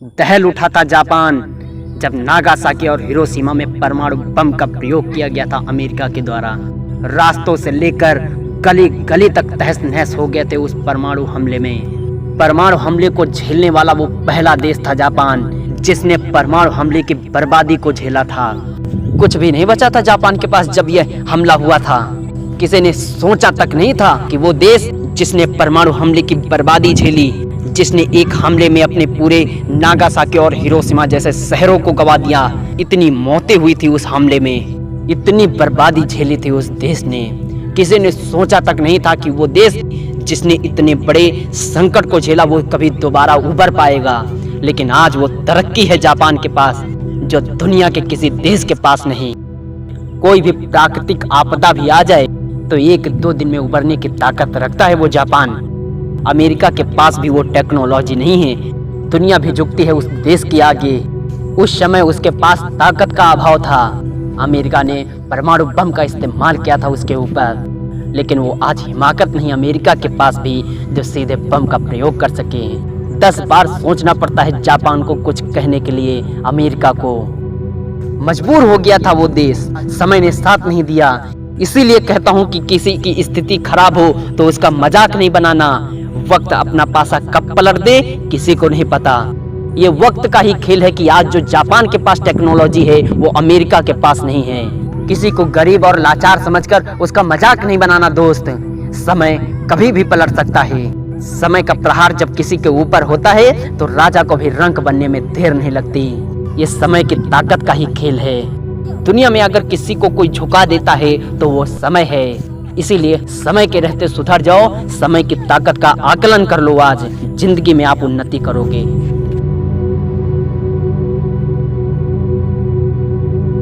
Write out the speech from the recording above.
दहल उठा था जापान जब नागासाकी और हिरोशिमा में परमाणु बम का प्रयोग किया गया था अमेरिका के द्वारा। रास्तों से लेकर गली गली तक तहस नहस हो गए थे उस परमाणु हमले में। परमाणु हमले को झेलने वाला वो पहला देश था जापान, जिसने परमाणु हमले की बर्बादी को झेला था। कुछ भी नहीं बचा था जापान के पास जब यह हमला हुआ था। किसी ने सोचा तक नहीं था कि वो देश जिसने परमाणु हमले की बर्बादी झेली, जिसने एक हमले में अपने पूरे नागासाकी और हिरोशिमा जैसे शहरों को गवा दिया, इतनी मौतें हुई थी उस हमले में, इतनी बर्बादी झेली थी उस देश ने। किसी ने सोचा तक नहीं था कि वो देश जिसने इतने बड़े संकट को झेला वो कभी दोबारा उबर पाएगा। लेकिन आज वो तरक्की है जापान के पास जो दुनिया के किसी देश के पास नहीं। कोई भी प्राकृतिक आपदा भी आ जाए तो 1-2 दिन में उबरने की ताकत रखता है वो जापान। अमेरिका के पास भी वो टेक्नोलॉजी नहीं है। दुनिया भी झुकती है उस देश के आगे। उस समय उसके पास ताकत का अभाव था। अमेरिका ने परमाणु बम का इस्तेमाल किया था उसके ऊपर, लेकिन वो आज हिमाकत नहीं अमेरिका के पास भी जो सीधे बम का प्रयोग कर सके। 10 बार सोचना पड़ता है जापान को कुछ कहने के लिए। अमेरिका को मजबूर हो गया था वो देश, समय ने साथ नहीं दिया। इसीलिए कहता हूँ कि किसी की स्थिति खराब हो तो उसका मजाक नहीं बनाना। वक्त अपना पासा कब पलट दे किसी को नहीं पता। ये वक्त का ही खेल है कि आज जो जापान के पास टेक्नोलॉजी है वो अमेरिका के पास नहीं है। किसी को गरीब और लाचार समझकर उसका मजाक नहीं बनाना दोस्त। समय कभी भी पलट सकता है। समय का प्रहार जब किसी के ऊपर होता है तो राजा को भी रंक बनने में देर नहीं लगती। ये समय की ताकत का ही खेल है। दुनिया में अगर किसी को कोई झुका देता है तो वो समय है। इसीलिए समय के रहते सुधर जाओ, समय की ताकत का आकलन कर लो। आज जिंदगी में आप उन्नति करोगे।